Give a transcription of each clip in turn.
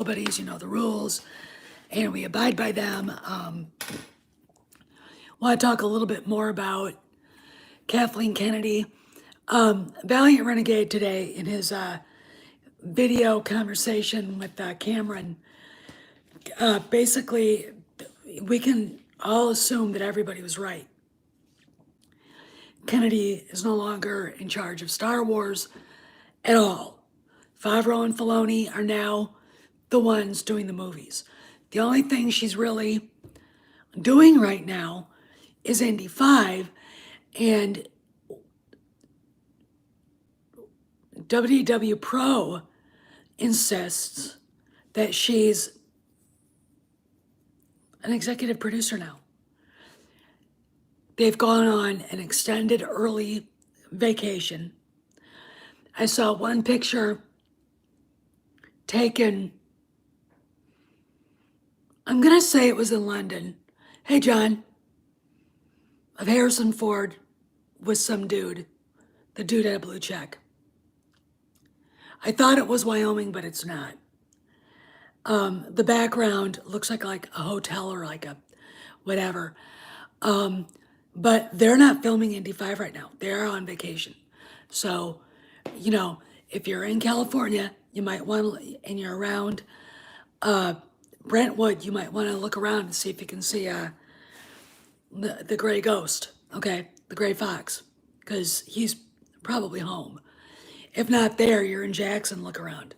buddies, you know the rules, and we abide by them. Want to talk a little bit more about Kathleen Kennedy. Valiant Renegade today in his video conversation with Cameron, basically, we can all assume that everybody was right. Kennedy is no longer in charge of Star Wars at all. Favreau and Filoni are now the ones doing the movies. The only thing she's really doing right now is Indy 5, and WDW Pro insists that she's an executive producer now. They've gone on an extended early vacation. I saw one picture taken, I'm going to say it was in London. Hey, John, of Harrison Ford with some dude. The dude had a blue check. I thought it was Wyoming, but it's not. The background looks like a hotel or like a whatever. But they're not filming Indy 5 right now. They're on vacation. So, you know, if you're in California, you might want to, and you're around Brentwood, you might want to look around and see if you can see the gray ghost, okay? The gray fox, because he's probably home. If not there, you're in Jackson, look around.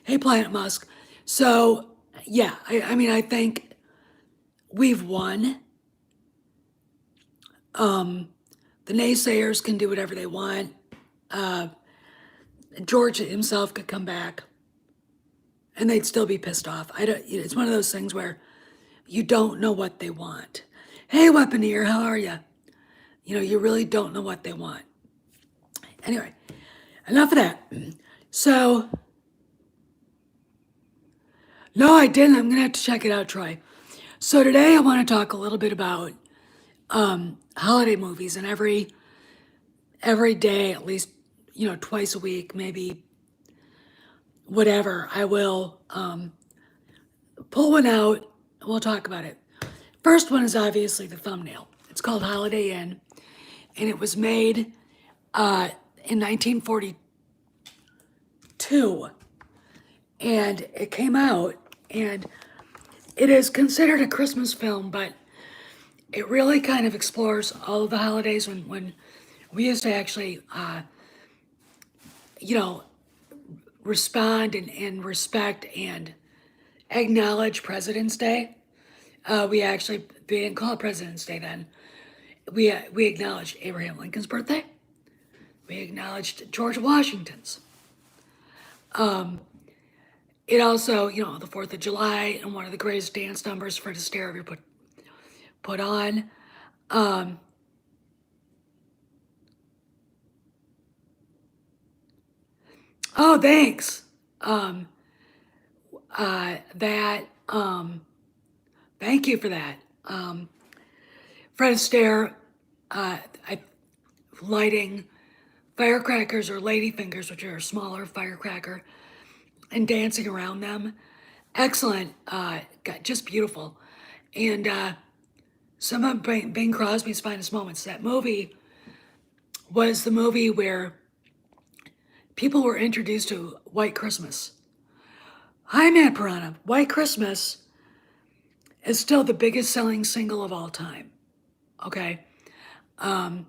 Hey, Planet Musk. So, yeah, I mean, I think we've won. The naysayers can do whatever they want. George himself could come back and they'd still be pissed off. It's one of those things where you don't know what they want. Hey, Weaponeer, how are you? You know, you really don't know what they want. Anyway, enough of that. So, no, I didn't. I'm going to have to check it out, Troy. So today I want to talk a little bit about holiday movies, and every day, at least, you know, twice a week, maybe whatever, I will pull one out. We'll talk about it. First one is obviously the thumbnail. It's called Holiday Inn, and it was made in 1942, and it came out, and it is considered a Christmas film, but it really kind of explores all of the holidays when we used to actually, you know, respond and respect and acknowledge President's Day. We didn't call it President's Day then. We acknowledged Abraham Lincoln's birthday. We acknowledged George Washington's. It also, you know, the 4th of July, and one of the greatest dance numbers Fred Astaire ever put on. Oh, thanks. Thank you for that. Fred Astaire, lighting firecrackers or ladyfingers, which are a smaller firecracker, and dancing around them. Excellent. Just beautiful. And some of Bing Crosby's finest moments. That movie was the movie where people were introduced to White Christmas. Hi, Matt Piranha. White Christmas is still the biggest selling single of all time. Okay. The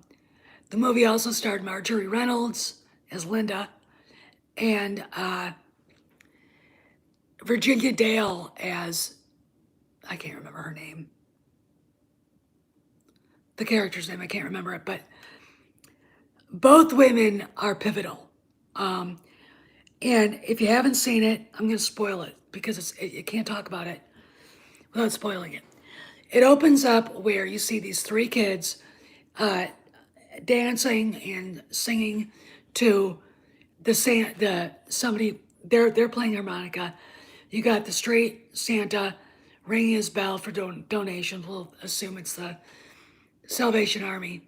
movie also starred Marjorie Reynolds as Linda, and Virginia Dale as, I can't remember her name. The character's name, I can't remember it, but both women are pivotal. And if you haven't seen it, I'm going to spoil it because you can't talk about it without spoiling it. It opens up where you see these three kids dancing and singing to somebody. They're playing harmonica. You got the street Santa ringing his bell for donations. We'll assume it's the Salvation Army.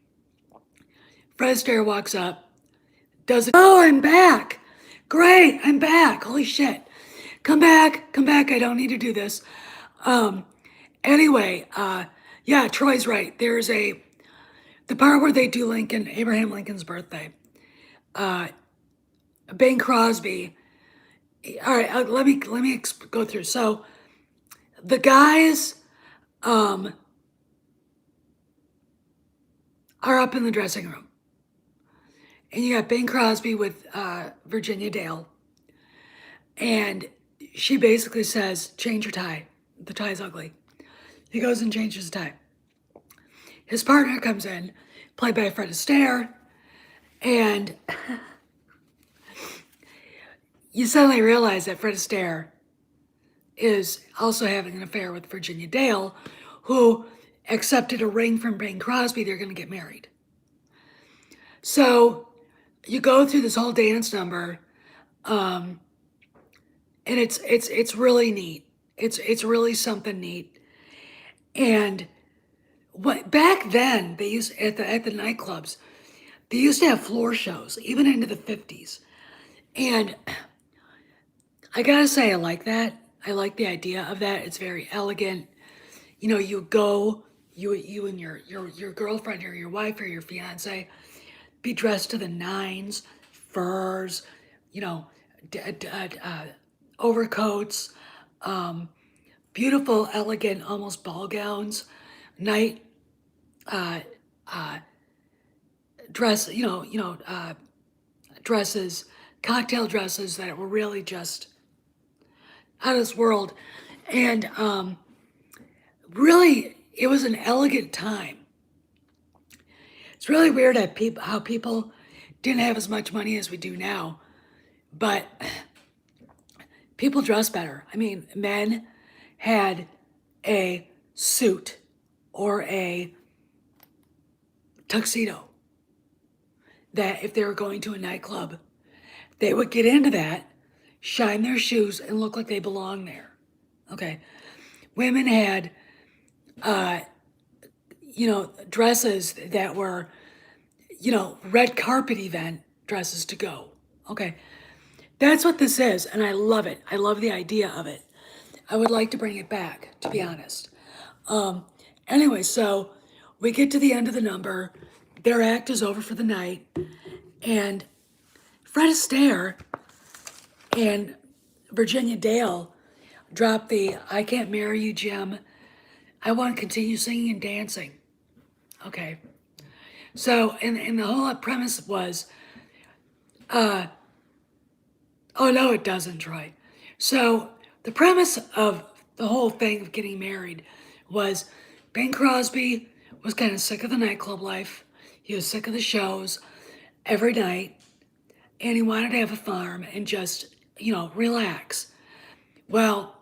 Fred Astaire walks up, does it. Oh, I'm back. Great, I'm back. Holy shit. come back, I don't need to do this. Um, anyway, yeah, Troy's right. There's the part where they do Abraham Lincoln's birthday. Uh, Bing Crosby. All right, let me go through. So the guys um, are up in the dressing room, and you got Bing Crosby with Virginia Dale, and she basically says, "Change your tie. The tie's ugly." He goes and changes his tie. His partner comes in, played by Fred Astaire, and you suddenly realize that Fred Astaire is also having an affair with Virginia Dale, who accepted a ring from Bing Crosby. They're going to get married. So you go through this whole dance number, and it's really neat. It's really something neat. And what back then they used at the nightclubs, they used to have floor shows even into the 50s. And I gotta say, I like that. I like the idea of that. It's very elegant. You know, you and your girlfriend or your wife or your fiance be dressed to the nines, furs, you know, overcoats, um, beautiful, elegant, almost ball gowns, night uh, uh, dress, dresses, cocktail dresses that were really just out of this world, and really, it was an elegant time. It's really weird how people didn't have as much money as we do now, but people dress better. I mean, men had a suit or a tuxedo that if they were going to a nightclub, they would get into that, shine their shoes, and look like they belong there. Okay. Women had, uh, dresses that were, red carpet event dresses to go. Okay. That's what this is, and I love it. I love the idea of it. I would like to bring it back, to be honest. Um, anyway, so we get to the end of the number. Their act is over for the night, and Fred Astaire and Virginia Dale drop the "I can't marry you, Jim. I want to continue singing and dancing." Okay. So, and the whole premise was, uh, oh no, it doesn't, Troy. So, the premise of the whole thing of getting married was Bing Crosby was kind of sick of the nightclub life. He was sick of the shows every night, and he wanted to have a farm and just, relax. Well,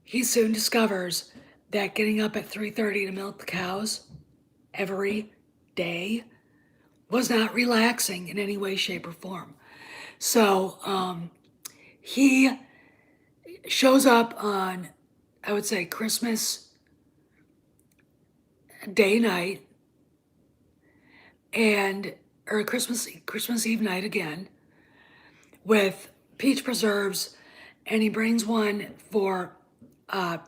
he soon discovers that getting up at 3:30 to milk the cows every day was not relaxing in any way, shape, or form. So he shows up on, I would say, Christmas Day night and or Christmas Eve night again with peach preserves, and he brings one for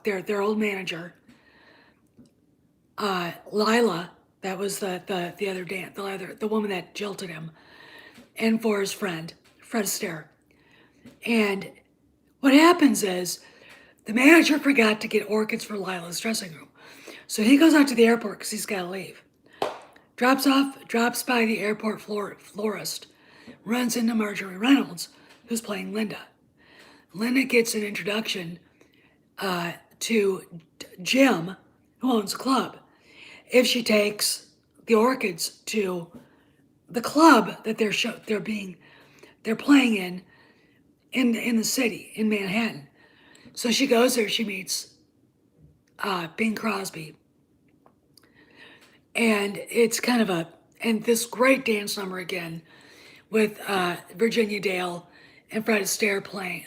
their old manager, Lila. That was the other the woman that jilted him, and for his friend Fred Astaire. And what happens is the manager forgot to get orchids for Lila's dressing room, so he goes out to the airport because he's got to leave. Drops by the airport florist, runs into Marjorie Reynolds, who's playing Linda. Linda gets an introduction to Jim, who owns the club, if she takes the orchids to the club that they're playing in the city in Manhattan. So she goes there. She meets Bing Crosby, and it's kind of and this great dance number again with Virginia Dale and Fred Astaire playing.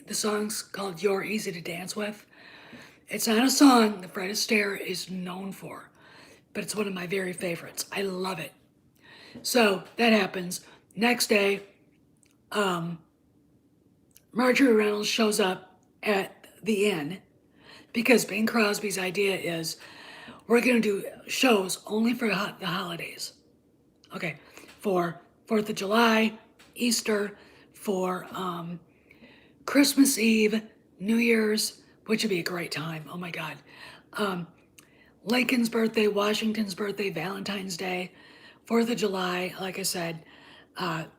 The song's called "You're Easy to Dance With." It's not a song that Fred Astaire is known for, but it's one of my very favorites. I love it. So that happens. Next day, Marjorie Reynolds shows up at the inn because Bing Crosby's idea is we're going to do shows only for the holidays. Okay, for 4th of July, Easter, for Christmas Eve, New Year's, which would be a great time. Oh my God. Um, Lincoln's birthday, Washington's birthday, Valentine's Day, 4th of July, like I said,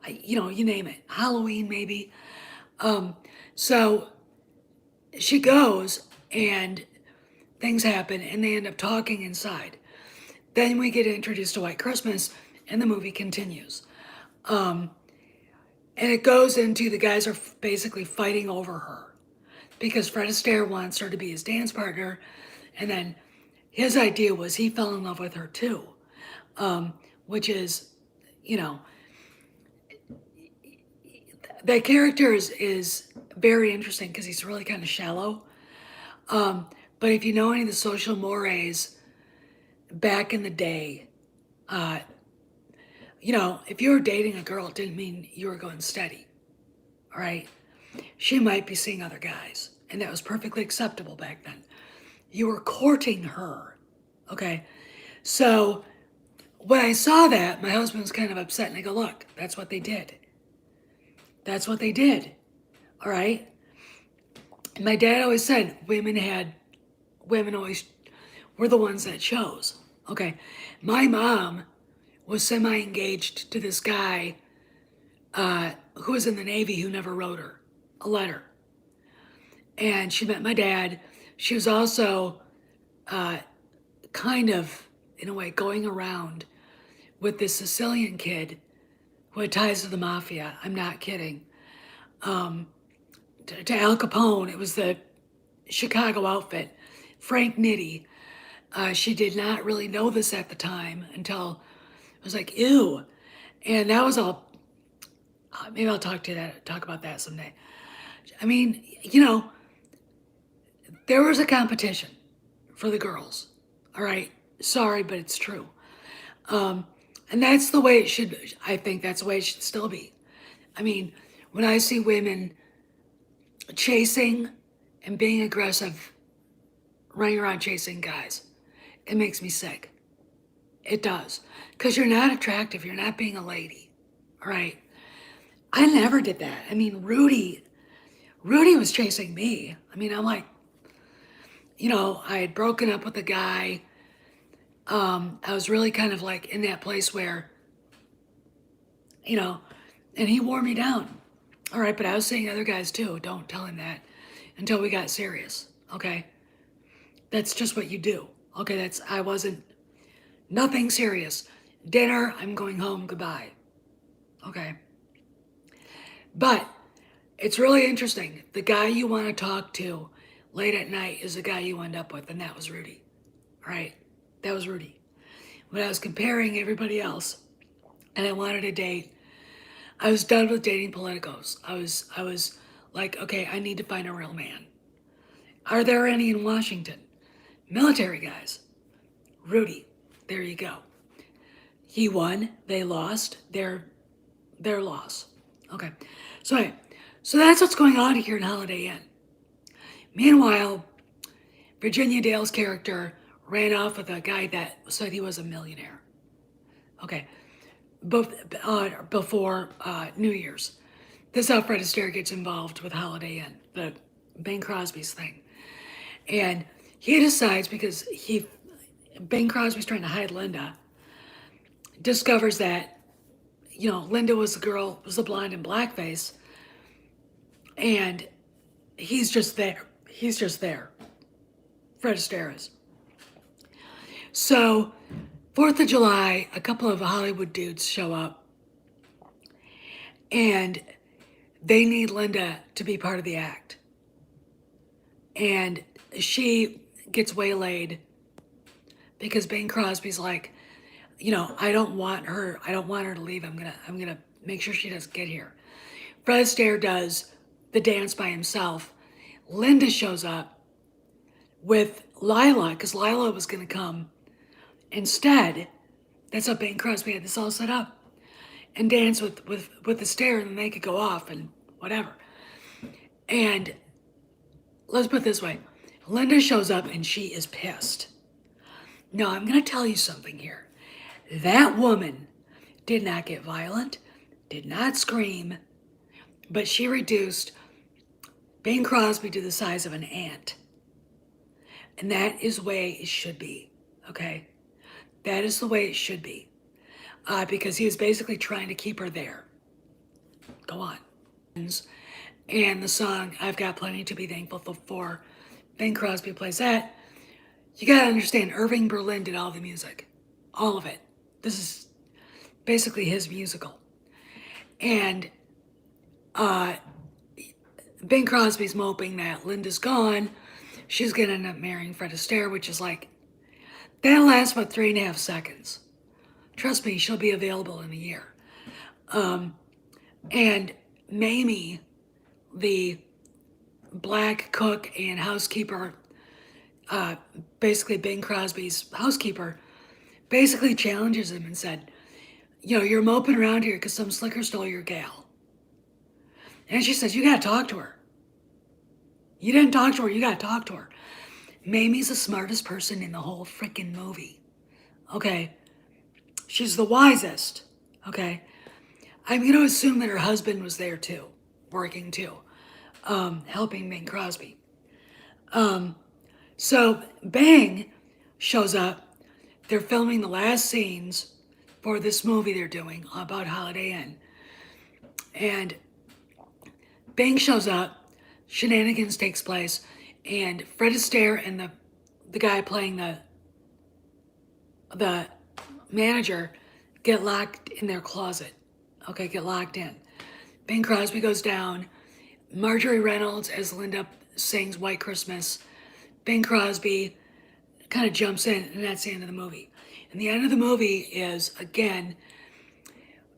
you name it, Halloween maybe. So she goes and things happen and they end up talking inside. Then we get introduced to White Christmas and the movie continues. And it goes into the guys are basically fighting over her because Fred Astaire wants her to be his dance partner. And then his idea was he fell in love with her too, which is, you know, that character is very interesting because he's really kind of shallow. But if you know any of the social mores back in the day, if you were dating a girl, it didn't mean you were going steady. All right. She might be seeing other guys, and that was perfectly acceptable back then. You were courting her. Okay. So when I saw that, my husband was kind of upset, and I go, look, that's what they did. That's what they did. All right. And my dad always said women always were the ones that chose. Okay. My mom was semi-engaged to this guy who was in the Navy who never wrote her a letter. And she met my dad. She was also kind of, in a way, going around with this Sicilian kid who had ties to the mafia. I'm not kidding. To Al Capone, it was the Chicago outfit. Frank Nitti. She did not really know this at the time until I was like, ew. And that was all. Maybe I'll talk about that someday. I mean, there was a competition for the girls. All right. Sorry, but it's true. And that's the way it should, I think that's the way it should still be. I mean, when I see women chasing and being aggressive, running around chasing guys, it makes me sick. It does. Because you're not attractive. You're not being a lady. All right. I never did that. I mean, Rudy was chasing me. I mean, I'm like, I had broken up with a guy. I was really kind of like in that place where, and he wore me down. All right, but I was seeing other guys too. Don't tell him that until we got serious. Okay. That's just what you do. Okay, I wasn't, nothing serious. Dinner, I'm going home, goodbye. Okay. But it's really interesting. The guy you want to talk to late at night is the guy you end up with, and that was Rudy. All right, that was Rudy. When I was comparing everybody else, and I wanted to date, I was done with dating politicos. I was like, okay, I need to find a real man. Are there any in Washington? Military guys. Rudy, there you go. He won, they lost, their loss. Okay, so that's what's going on here in Holiday Inn. Meanwhile, Virginia Dale's character ran off with a guy that said he was a millionaire. Okay, before New Year's. This is how Fred Astaire gets involved with Holiday Inn, the Bing Crosby's thing. And he decides, because Bing Crosby's trying to hide Linda, discovers that, Linda was the blonde in blackface, and he's just there. He's just there. Fred Astaire is. So, 4th of July, a couple of Hollywood dudes show up, and they need Linda to be part of the act. And she gets waylaid because Bing Crosby's like, I don't want her to leave. I'm gonna make sure she doesn't get here. Fred Astaire does the dance by himself. Linda shows up with Lila, because Lila was gonna come instead. That's how Bing Crosby had this all set up, and dance with Astaire, and then they could go off and whatever. And let's put it this way. Linda shows up and she is pissed. Now, I'm going to tell you something here. That woman did not get violent, did not scream, but she reduced Bing Crosby to the size of an ant. And that is the way it should be, okay? That is the way it should be. Because he was basically trying to keep her there. Go on. And the song, I've Got Plenty to Be Thankful For, Bing Crosby plays that. You gotta understand, Irving Berlin did all the music. All of it. This is basically his musical. And Bing Crosby's moping that Linda's gone. She's gonna end up marrying Fred Astaire, which is like, that'll last about 3.5 seconds. Trust me, she'll be available in a year. And Mamie, the black cook and housekeeper, basically Bing Crosby's housekeeper, basically challenges him and said, you're moping around here because some slicker stole your gal. And she says, you gotta talk to her. You didn't talk to her, you gotta talk to her. Mamie's the smartest person in the whole freaking movie. Okay? She's the wisest. Okay? I'm gonna assume that her husband was there too, working too, helping Bing Crosby. So Bang shows up. They're filming the last scenes for this movie they're doing about Holiday Inn. And Bang shows up, shenanigans takes place, and Fred Astaire and the guy playing the manager get locked in their closet. Okay, get locked in. Bing Crosby goes down. Marjorie Reynolds as Linda sings White Christmas. Bing Crosby kind of jumps in, and that's the end of the movie. And the end of the movie is, again,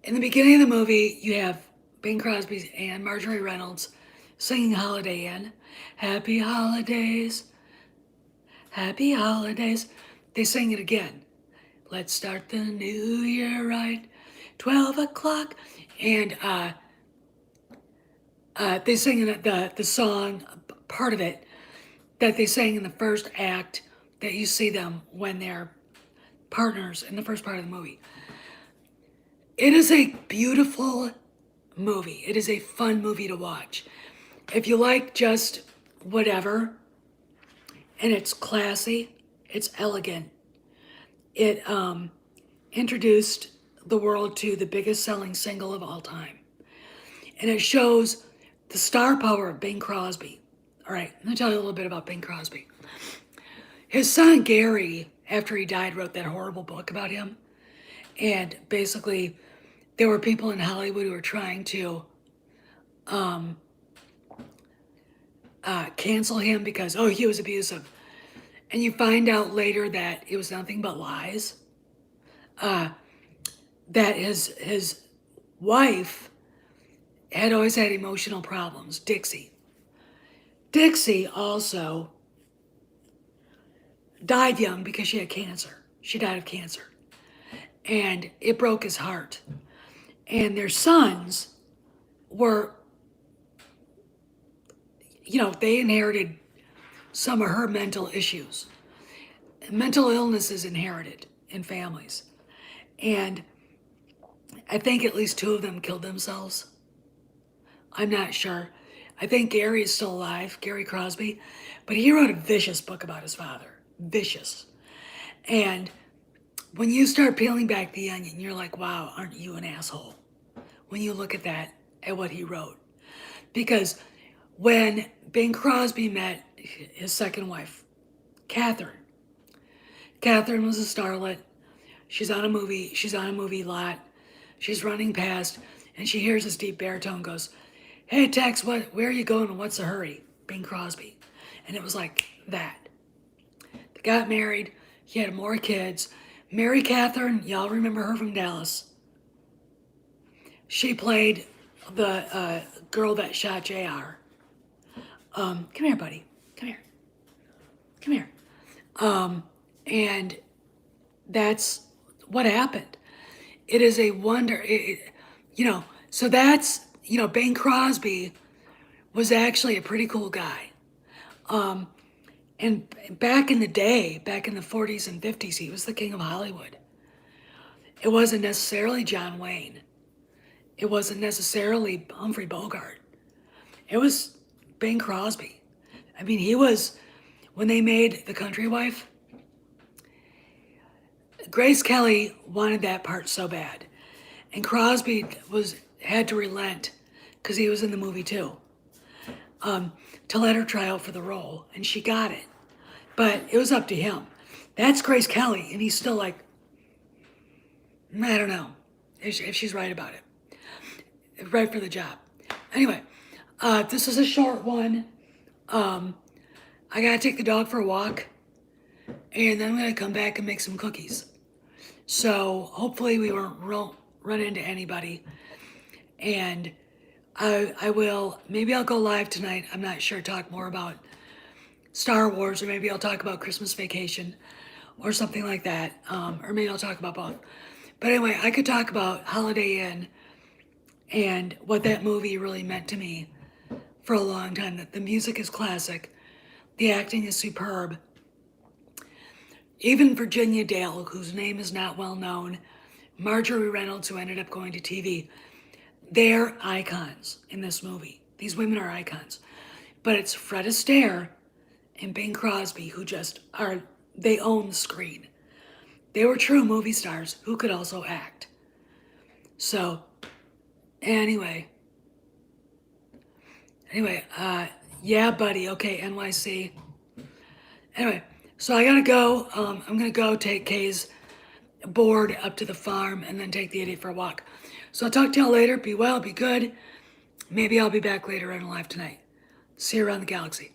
in the beginning of the movie, you have Bing Crosby and Marjorie Reynolds singing Holiday Inn. Happy holidays, happy holidays. They sing it again. Let's start the new year right, 12 o'clock. And they sing the song, part of it, that they sang in the first act that you see them when they're partners in the first part of the movie. It is a beautiful movie. It is a fun movie to watch. If you like just whatever, and it's classy, it's elegant, it introduced the world to the biggest selling single of all time. And it shows the star power of Bing Crosby. All right, let me tell you a little bit about Bing Crosby. His son Gary, after he died, wrote that horrible book about him. And basically, there were people in Hollywood who were trying to cancel him because, he was abusive. And you find out later that it was nothing but lies. That his wife had always had emotional problems, Dixie. Dixie also died young because she had cancer. She died of cancer. And it broke his heart. And their sons were, they inherited some of her mental issues. Mental illness is inherited in families. And I think at least 2 of them killed themselves. I'm not sure. I think Gary is still alive, Gary Crosby, but he wrote a vicious book about his father. Vicious. And when you start peeling back the onion, you're like, wow, aren't you an asshole? When you look at that, at what he wrote. Because when Bing Crosby met his second wife, Catherine was a starlet. She's on a movie lot. She's running past, and she hears this deep baritone goes, hey, Tex, where are you going and what's the hurry? Bing Crosby. And it was like that. They got married. He had more kids. Mary Catherine, y'all remember her from Dallas. She played the girl that shot JR. Come here, buddy. Come here. Come here. And that's what happened. It is a wonder. So that's, Bing Crosby was actually a pretty cool guy. And back in the day, back in the 40s and 50s, he was the king of Hollywood. It wasn't necessarily John Wayne. It wasn't necessarily Humphrey Bogart. It was Bing Crosby. I mean, he was, when they made The Country Wife, Grace Kelly wanted that part so bad. And Crosby had to relent, because he was in the movie too, to let her try out for the role, and she got it. But it was up to him. That's Grace Kelly, and he's still like, I don't know if she's right about it. Right for the job. Anyway, this is a short one. I gotta take the dog for a walk, and then I'm gonna come back and make some cookies. So hopefully we won't run into anybody. And maybe I'll go live tonight. I'm not sure, talk more about Star Wars, or maybe I'll talk about Christmas Vacation or something like that. Or maybe I'll talk about both. But anyway, I could talk about Holiday Inn and what that movie really meant to me for a long time. That the music is classic, the acting is superb. Even Virginia Dale, whose name is not well known, Marjorie Reynolds, who ended up going to TV, they're icons in this movie. These women are icons. But it's Fred Astaire and Bing Crosby who they own the screen. They were true movie stars who could also act. So, anyway, yeah, buddy, okay, NYC. Anyway, so I gotta go. I'm gonna go take Kay's board up to the farm and then take the idiot for a walk. So I'll talk to y'all later. Be well, be good. Maybe I'll be back later on live tonight. See you around the galaxy.